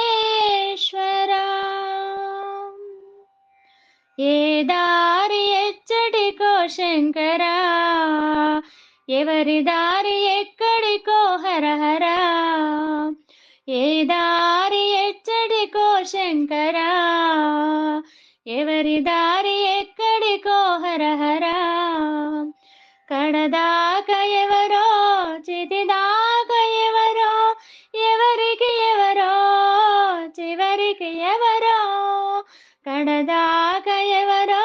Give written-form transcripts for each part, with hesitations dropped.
పరమేశ్వరా ఏ దారి ఎచ్చటికో శంకరా ఎవరి దారి ఎక్కడికో హరహరా ఏ దారి ఎచ్చటికో శంకరా ఎవరి దారి ఎక్కడికో హరహరా కడదాకా ఎవరో చితిదాకా ఎవరో ఎవరికి ఎవరో చివరికి ఎవరో కడదాకా ఎవరో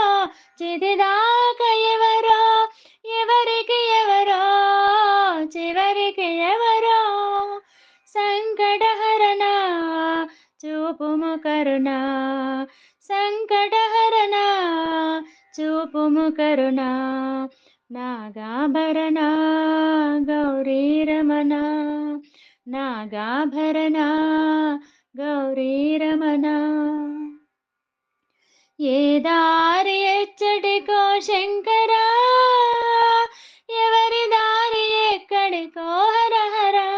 చితిదాకా ఎవరో ఎవరికి ఎవరో చివరికి ఎవరో సంకటహరణ చూపుము కరుణ సంకటహరణ చూపుము కరుణ నాగాభరణ గౌరీ రమణ నాగాభరణ గౌరీ రమణ ఏ దారి ఎచ్చటికో శంకరా ఎవరి దారి ఎక్కడికో హరహరా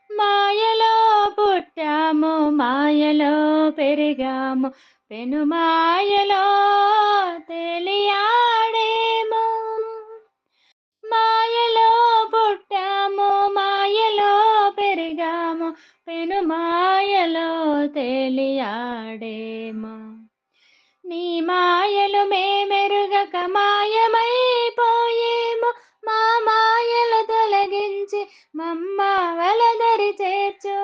మాయలో పుట్టాము మాయలో పెరిగాము పెను మాయలో తెలియాడేమో మాయలో పుట్టాము మాయలో పెరిగాము పెను మాయలో తెలియాడేమో నీ మాయలు మేమెరుగక మాయమైపోయేము మా మాయలు తొలగించి మమ్మ వలదరి చేర్చు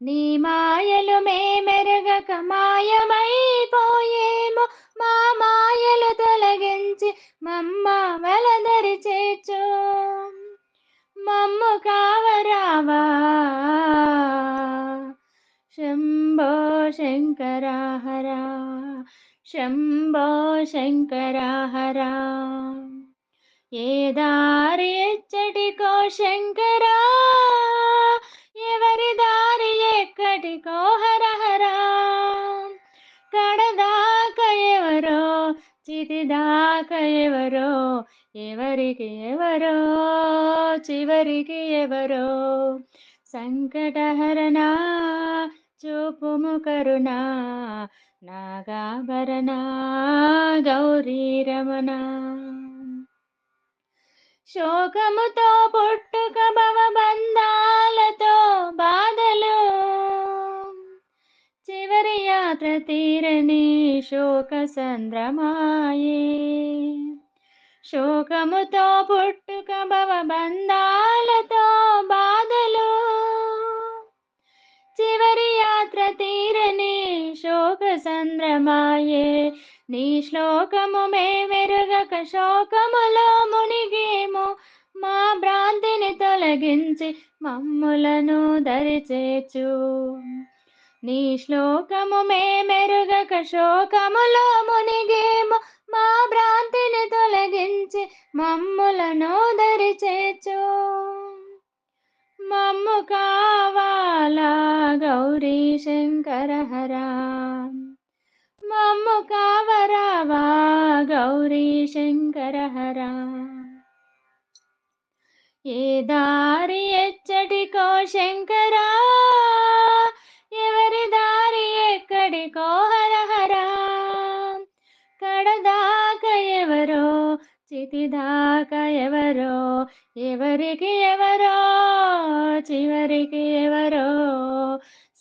నీ మాయలు మేమెరుగక మాయమైపోయేము మా మాయలు తొలగించి మమ్మ వలదరి చేర్చు మమ్ము కావరావా శంభో శంకరా హరా శంభో శంకరా హరా ఏ దారి ఎచ్చటికో శంకరా ఎవరి దారి ఎక్కడికో హరహరా కడదాకా ఎవరో చితిదాకా ఎవరో ఎవరికి ఎవరో చివరికి ఎవరో సంకటహరణ చూపుము కరుణ నాగాభరణ గౌరీ రమణ శోకముతో పుట్టుక భవబంధాలతో బాధలు చివరి యాత్ర తీరని శోక సంద్రమాయే శోకముతో పుట్టుక భవబంధాలతో బాధలు చివరి యాత్ర తీరని శోక సంద్రమాయే నీ శ్లోకము మేమెరుగక శోకములో మునిగేము మా భ్రాంతిని తొలగించి మమ్ములను దరిచేర్చు నీ శ్లోకము మేమెరుగక శోకములో మునిగేము మా భ్రాంతిని తొలగించి మమ్ములను దరిచేర్చు మమ్ము కావాలా గౌరీ శంకర హరా మమ్ము కావరావా గౌరీ శంకర హరా ఏ దారి ఎచ్చటికో శంకరా ఎవరి దారి ఎక్కడికో హరహరా కడదాకా ఎవరో చితిదాకా ఎవరో ఎవరికి ఎవరో చివరికి ఎవరో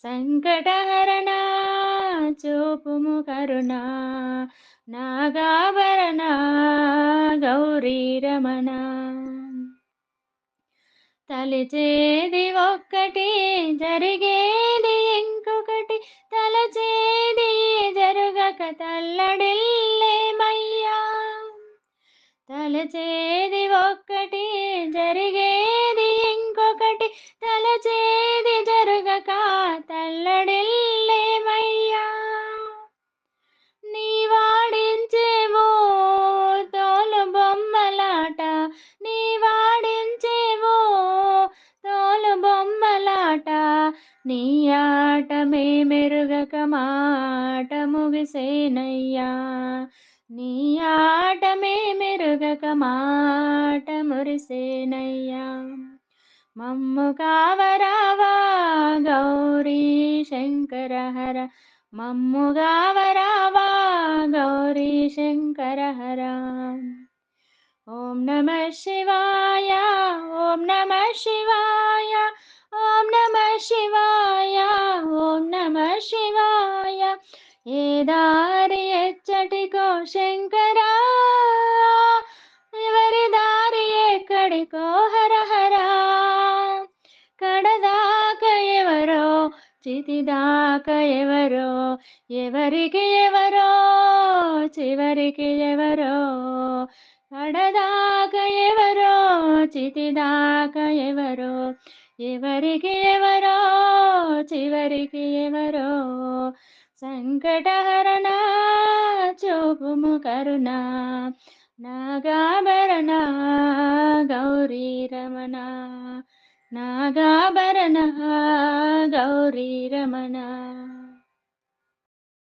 సంకటహరణ చూపుము కరుణ నాగాభరణ గౌరీ రమణ తలచేది ఒక్కటి జరిగేది ఇంకొకటి తలచేది జరుగక తల్లడిల్లేమయ్యా తలచేది ఒక్కటి జరిగేది ఇంకొకటి తలచేది జరుగక తల్లడిల్లేమయ్యా నీ వాడించేవో తోలు బొమ్మలాట నీ వాడించేవో తోలు బొమ్మలాట నీ ఆట మేమెరుగక మాట ముగిసేనయ్యా నీ ఆటమే మెరుగక మాట మురిసేనయ్యా. మమ్ము కావరావా గౌరీ శంకర హర, మమ్ము గావరావా గౌరీ శంకర హర. ఓం నమ శివాయ, ఓం నమ శివాయ, ఓం నమ శివాయ, ఓం నమ శివాయ. ఏ దారి ఎచ్చటికో శంకరా, ఎవరి దారి ఎక్కడికో హర హరా. కడదాక ఎవరో చితిదాక ఎవరో, ఎవరికి ఎవరో చివరికి ఎవరో. కడదాక ఎవరో చితిదాక ఎవరో, ఎవరికి ఎవరో చివరికి ఎవరో. సంకటహరణ చూపుము కరుణ, నాగాభరణ గౌరీ రమణ, నాగాభరణ గౌరీ రమణ.